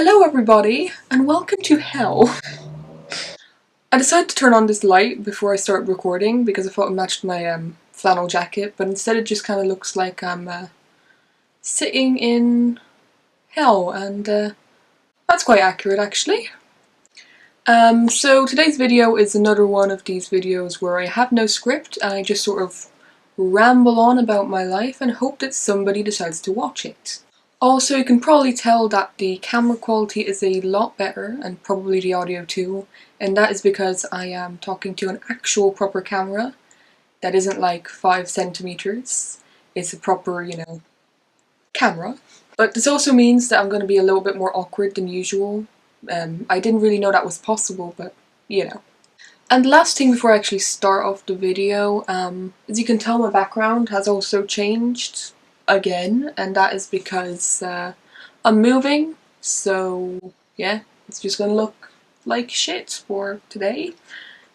Hello everybody, and welcome to hell. I decided to turn on this light before I start recording because I thought it matched my flannel jacket, but instead it just kind of looks like I'm sitting in hell, and that's quite accurate actually. So today's video is another one of these videos where I have no script and I just sort of ramble on about my life and hope that somebody decides to watch it. Also, you can probably tell that the camera quality is a lot better, and probably the audio too, and that is because I am talking to an actual proper camera that isn't like 5 centimeters. It's a proper, camera. But this also means that I'm going to be a little bit more awkward than usual. I didn't really know that was possible, but And the last thing before I actually start off the video, as you can tell, my background has also changed again, and that is because I'm moving, so yeah, it's just gonna look like shit for today,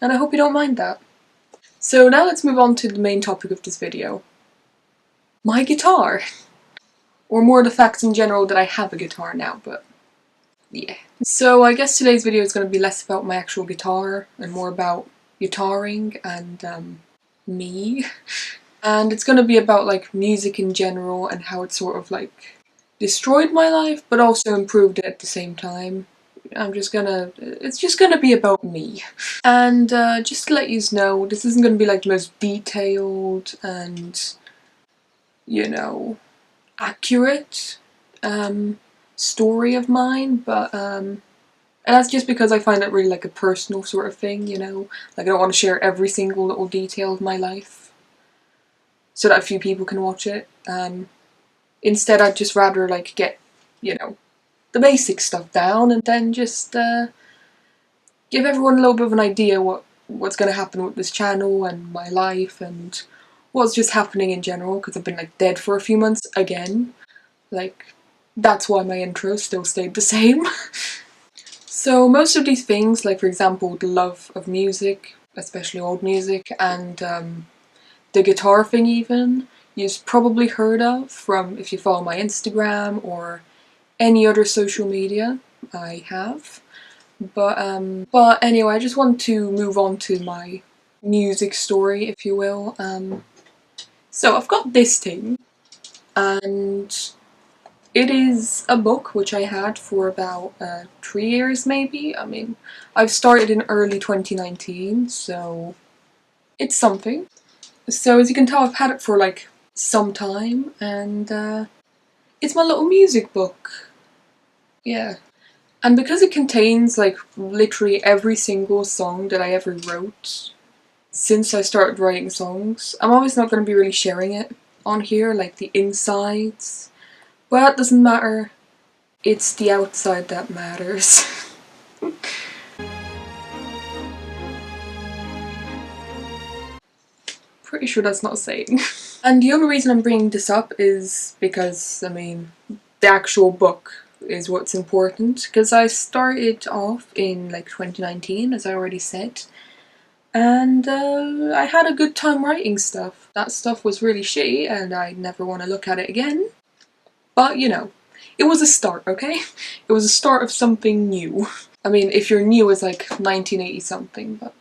and I hope you don't mind that. So now let's move on to the main topic of this video. My guitar! Or more the fact in general that I have a guitar now, but yeah. So I guess today's video is going to be less about my actual guitar and more about guitaring and me. And it's going to be about like music in general and how it sort of like destroyed my life but also improved it at the same time. It's just gonna be about me. And just to let you know, this isn't gonna be like the most detailed and, accurate story of mine, but and that's just because I find it really like a personal sort of thing, like I don't want to share every single little detail of my life so that a few people can watch it. Instead I'd just rather like get, the basic stuff down and then just give everyone a little bit of an idea what's going to happen with this channel and my life and what's just happening in general, because I've been like dead for a few months again. Like, that's why my intro still stayed the same. So most of these things, like for example the love of music, especially old music, and the guitar thing even, you've probably heard of from if you follow my Instagram or any other social media I have. But anyway, I just want to move on to my music story, if you will. So I've got this thing, and it is a book which I had for about 3 years maybe. I mean, I've started in early 2019, so it's something. So as you can tell, I've had it for like some time, and it's my little music book. Yeah. And because it contains like literally every single song that I ever wrote since I started writing songs, I'm obviously not going to be really sharing it on here, like the insides. But it doesn't matter, it's the outside that matters. Pretty sure that's not a saying. And the only reason I'm bringing this up is because, I mean, the actual book is what's important, because I started off in like 2019, as I already said, and I had a good time writing stuff. That stuff was really shitty and I never want to look at it again, but it was a start, okay? It was a start of something new. I mean, if you're new, it's like 1980 something, but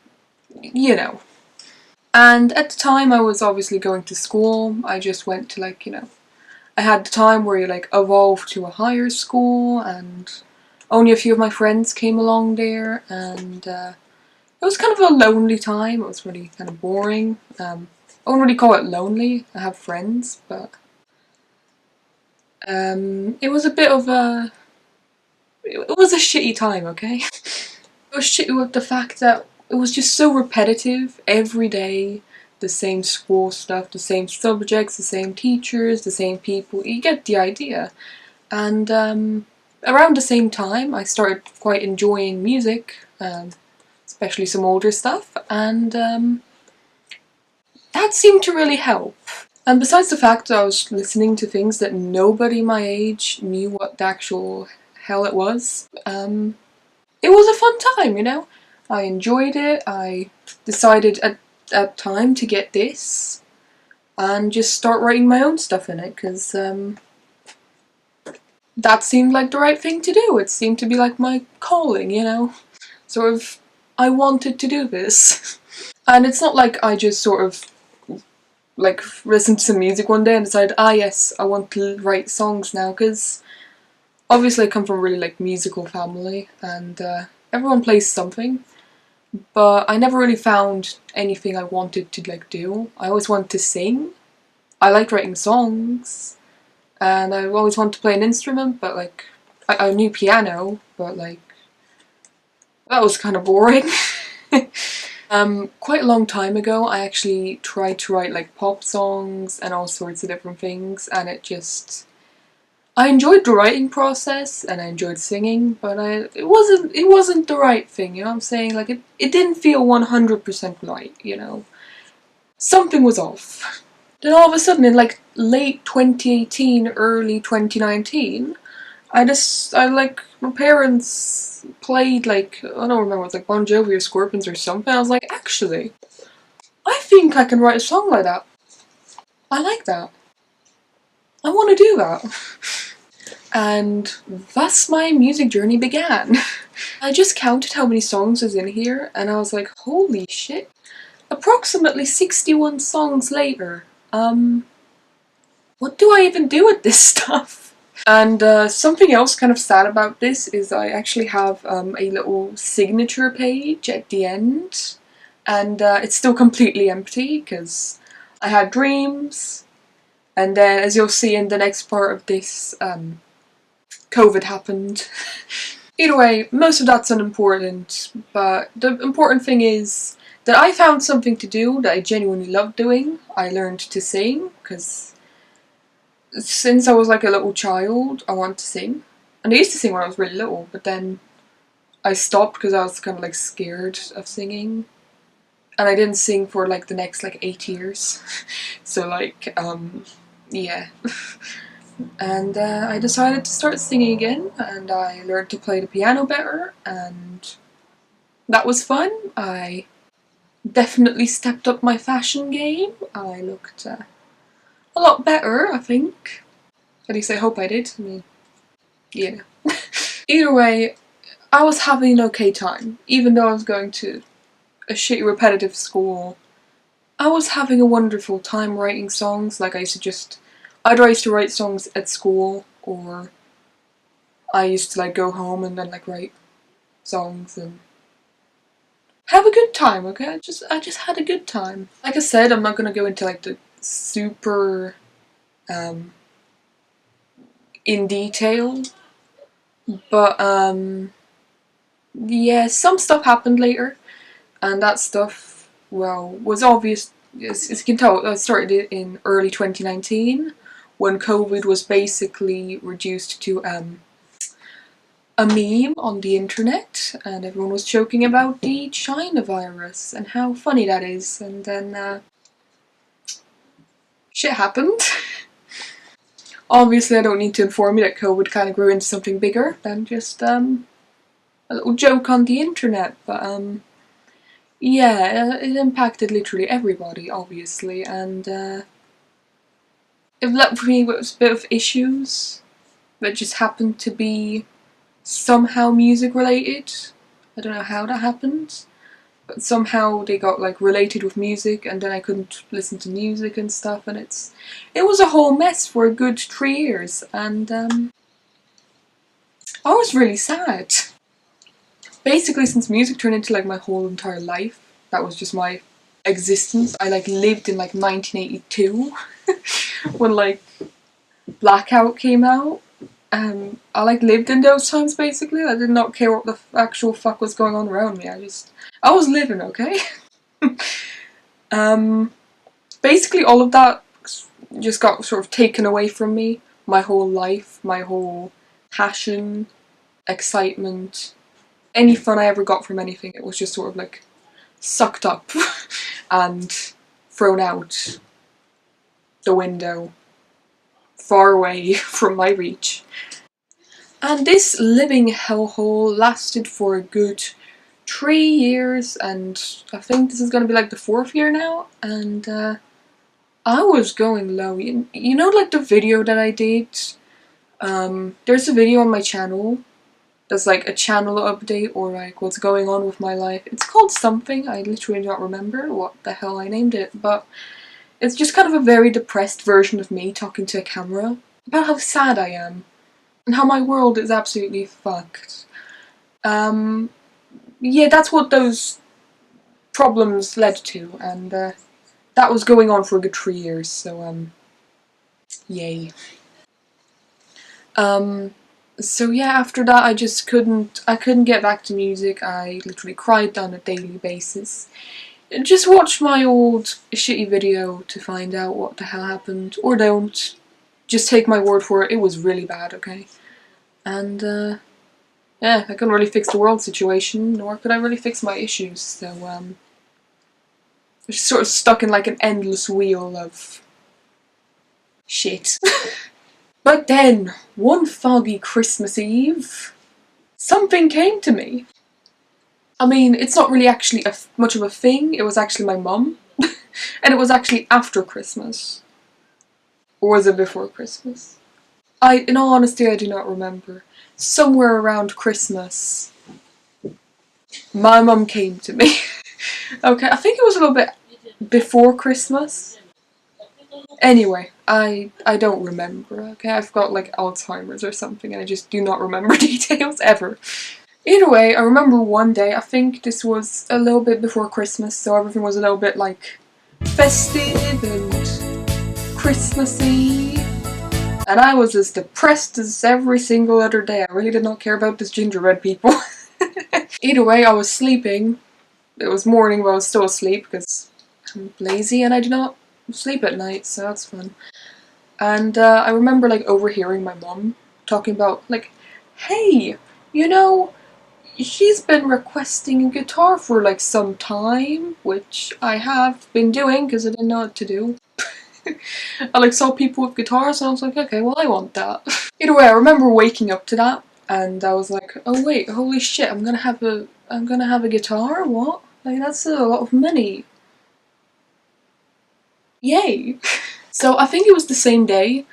And at the time I was obviously going to school. I just went to like, I had the time where you like evolve to a higher school, and only a few of my friends came along there, and it was kind of a lonely time. It was really kind of boring. I wouldn't really call it lonely. I have friends, but it was a bit of a... It was a shitty time, okay? It was shitty with the fact that it was just so repetitive every day. The same school stuff, the same subjects, the same teachers, the same people. You get the idea. And around the same time I started quite enjoying music, especially some older stuff, and that seemed to really help. And besides the fact that I was listening to things that nobody my age knew what the actual hell it was a fun time, I enjoyed it. I decided at that time to get this and just start writing my own stuff in it, because that seemed like the right thing to do. It seemed to be like my calling, you know? Sort of, I wanted to do this. And it's not like I just sort of like listened to some music one day and decided, ah yes, I want to write songs now, because obviously I come from a really like musical family and everyone plays something, but I never really found anything I wanted to like do. I always wanted to sing. I liked writing songs and I always wanted to play an instrument, but like I knew piano, but like that was kind of boring. Quite a long time ago I actually tried to write like pop songs and all sorts of different things, and I enjoyed the writing process and I enjoyed singing, but it wasn't the right thing, you know what I'm saying? Like it didn't feel 100% right, you know? Something was off. Then all of a sudden in like late 2018, early 2019, like, my parents played like, I don't remember, it was like Bon Jovi or Scorpions or something. I was like, actually, I think I can write a song like that. I like that. I want to do that. And thus my music journey began. I just counted how many songs was in here and I was like, holy shit. Approximately 61 songs later. What do I even do with this stuff? And something else kind of sad about this is I actually have a little signature page at the end, and it's still completely empty because I had dreams, and then as you'll see in the next part of this, COVID happened. Either way, most of that's unimportant, but the important thing is that I found something to do that I genuinely love doing. I learned to sing, because since I was like a little child, I wanted to sing. And I used to sing when I was really little, but then I stopped because I was kind of like scared of singing. And I didn't sing for like the next like 8 years. So like, yeah. And I decided to start singing again, and I learned to play the piano better, and that was fun. I definitely stepped up my fashion game. I looked a lot better, I think. At least I hope I did. I mean, yeah. Either way, I was having an okay time. Even though I was going to a shitty repetitive school, I was having a wonderful time writing songs. Like, either I used to write songs at school, or I used to like go home and then like write songs and have a good time, okay? I just had a good time. Like I said, I'm not gonna go into like the super in detail, but yeah, some stuff happened later, and that stuff, well, was obvious. As you can tell, I started in early 2019, when COVID was basically reduced to a meme on the internet, and everyone was joking about the China virus and how funny that is, and then shit happened. Obviously, I don't need to inform you that COVID kind of grew into something bigger than just a little joke on the internet, but yeah, it impacted literally everybody, obviously, and it left me with a bit of issues that just happened to be somehow music related. I don't know how that happened, but somehow they got like related with music, and then I couldn't listen to music and stuff, and it was a whole mess for a good 3 years, and I was really sad. Basically, since music turned into like my whole entire life, that was just my existence. I like lived in like 1982 when like Blackout came out. I like lived in those times basically. I did not care what the actual fuck was going on around me. I was living, okay? Basically all of that just got sort of taken away from me. My whole life, my whole passion, excitement, any fun I ever got from anything, it was just sort of like sucked up and thrown out the window, far away from my reach. And this living hellhole lasted for a good 3 years, and I think this is going to be like the 4th year now, and I was going low. You know, like the video that I did There's a video on my channel that's like a channel update or like what's going on with my life. It's called something, I literally don't remember what the hell I named it, but it's just kind of a very depressed version of me talking to a camera about how sad I am and how my world is absolutely fucked. Yeah, that's what those problems led to, and that was going on for a good 3 years, so yay. So yeah, after that I just couldn't get back to music. I literally cried on a daily basis. Just watch my old shitty video to find out what the hell happened, or don't. Just take my word for it, it was really bad, okay? And yeah, I couldn't really fix the world situation, nor could I really fix my issues, so I was sort of stuck in like an endless wheel of shit. But then, one foggy Christmas Eve, something came to me. I mean, it's not really actually much of a thing, it was actually my mum. And it was actually after Christmas. Or was it before Christmas? In all honesty, I do not remember. Somewhere around Christmas, my mum came to me. Okay, I think it was a little bit before Christmas. Anyway, I don't remember, okay? I've got like Alzheimer's or something and I just do not remember details ever. Either way, I remember one day, I think this was a little bit before Christmas, so everything was a little bit like festive and Christmassy. And I was as depressed as every single other day. I really did not care about this gingerbread people. Either way, I was sleeping. It was morning, but I was still asleep because I'm lazy and I do not sleep at night, so that's fun. And I remember like overhearing my mom talking about like, hey, you know, she's been requesting a guitar for like some time, which I have been doing because I didn't know what to do. I like saw people with guitars and I was like, okay, well I want that. Either way, I remember waking up to that and I was like, oh wait, holy shit, I'm gonna have a guitar? What? Like that's a lot of money. Yay! So I think it was the same day,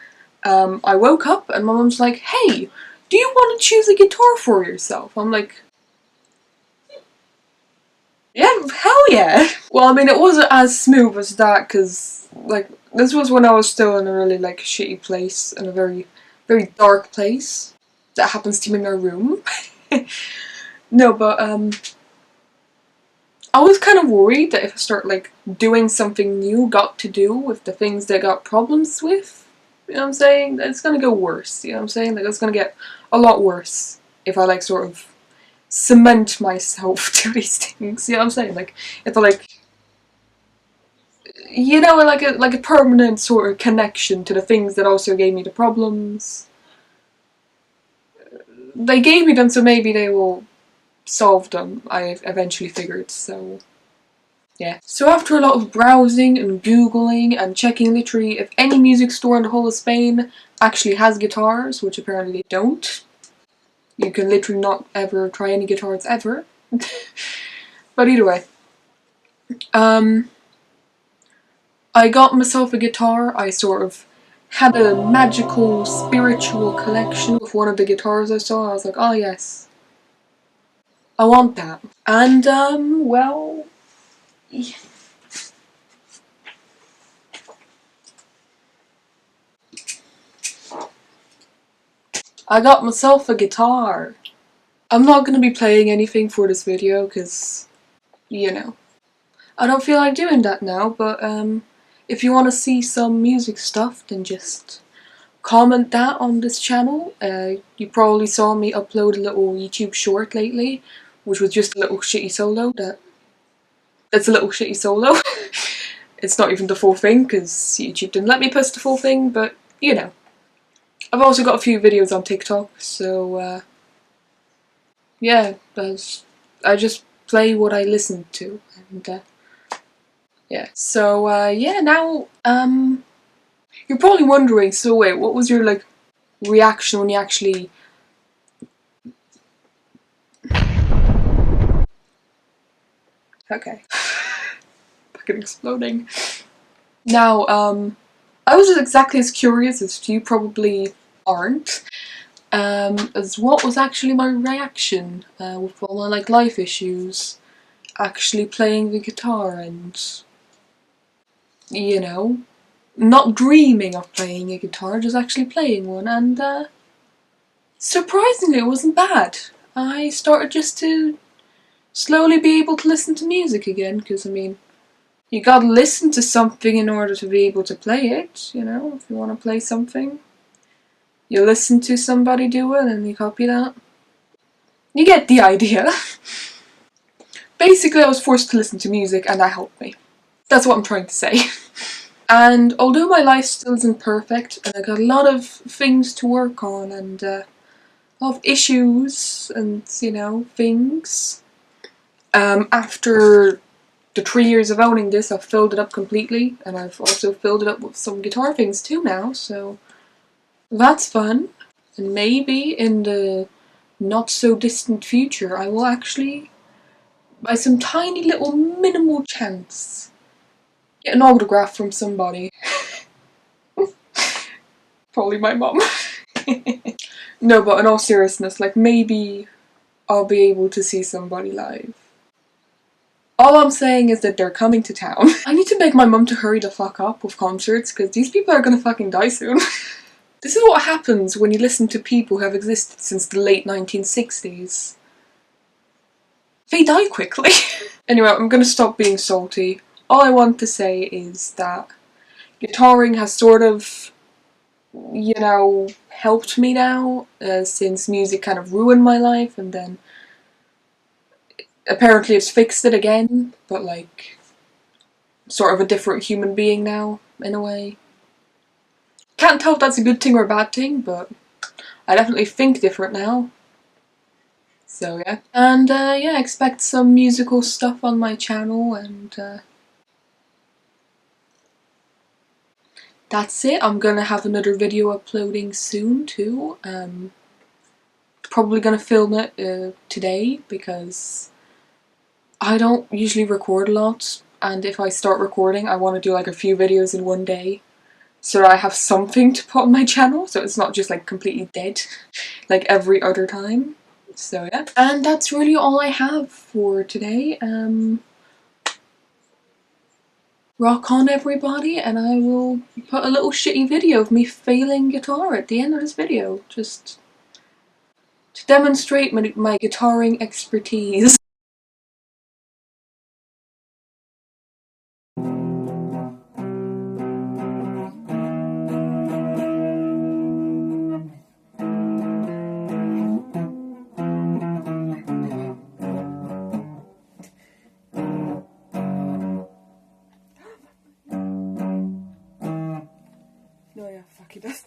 I woke up and my mum's like, hey, do you want to choose a guitar for yourself? I'm like, yeah, hell yeah! Well, I mean, it wasn't as smooth as that because, like, this was when I was still in a really, like, shitty place, in a very, very dark place that happens to be my room. No, but, I was kind of worried that if I start, like, doing something new, got to do with the things that I got problems with, you know what I'm saying? It's gonna go worse, you know what I'm saying? Like, it's gonna get a lot worse if I, like, sort of cement myself to these things, you know what I'm saying? Like, if I, like, you know, like a permanent sort of connection to the things that also gave me the problems. They gave me them, so maybe they will solve them, I eventually figured, so yeah. So after a lot of browsing and googling and checking literally if any music store in the whole of Spain actually has guitars, which apparently they don't. You can literally not ever try any guitars ever. But either way. I got myself a guitar. I sort of had a magical, spiritual collection with one of the guitars I saw. I was like, oh yes, I want that. And, well, I got myself a guitar. I'm not gonna be playing anything for this video because, you know, I don't feel like doing that now, but, if you want to see some music stuff, then just comment that on this channel. You probably saw me upload a little YouTube short lately, which was just a little shitty solo. That's a little shitty solo. It's not even the full thing because YouTube didn't let me post the full thing, but you know. I've also got a few videos on TikTok, so yeah, I just play what I listen to, and yeah. So yeah, now you're probably wondering. So wait, what was your like reaction when you actually? Okay. Fucking exploding. Now, I was just exactly as curious as you probably aren't. as what was actually my reaction with all my like life issues, actually playing the guitar and, you know, not dreaming of playing a guitar, just actually playing one, and surprisingly it wasn't bad. I started just to slowly be able to listen to music again, because I mean, you gotta listen to something in order to be able to play it, you know, if you want to play something. You listen to somebody do it and you copy that. You get the idea. Basically, I was forced to listen to music and that helped me. That's what I'm trying to say. And although my life still isn't perfect, and I got a lot of things to work on and a lot of issues and, you know, things, after the 3 years of owning this, I've filled it up completely, and I've also filled it up with some guitar things too now, so that's fun. And maybe in the not so distant future I will actually, by some tiny little minimal chance, get an autograph from somebody. Probably my mum. No, but in all seriousness, like, maybe I'll be able to see somebody live. All I'm saying is that they're coming to town. I need to beg my mum to hurry the fuck up with concerts, because these people are gonna fucking die soon. This is what happens when you listen to people who have existed since the late 1960s. They die quickly. Anyway, I'm gonna stop being salty. All I want to say is that guitaring has sort of, you know, helped me now, since music kind of ruined my life, and then apparently it's fixed it again, but like, sort of a different human being now, in a way. Can't tell if that's a good thing or a bad thing, but I definitely think different now. So yeah. And yeah, expect some musical stuff on my channel, and that's it. I'm gonna have another video uploading soon too. Probably gonna film it today, because I don't usually record a lot, and if I start recording I want to do like a few videos in one day, so that I have something to put on my channel, so it's not just like completely dead like every other time. So yeah. And that's really all I have for today. Rock on everybody, and I will put a little shitty video of me failing guitar at the end of this video, just to demonstrate my guitaring expertise. No, yeah, fuck it, that's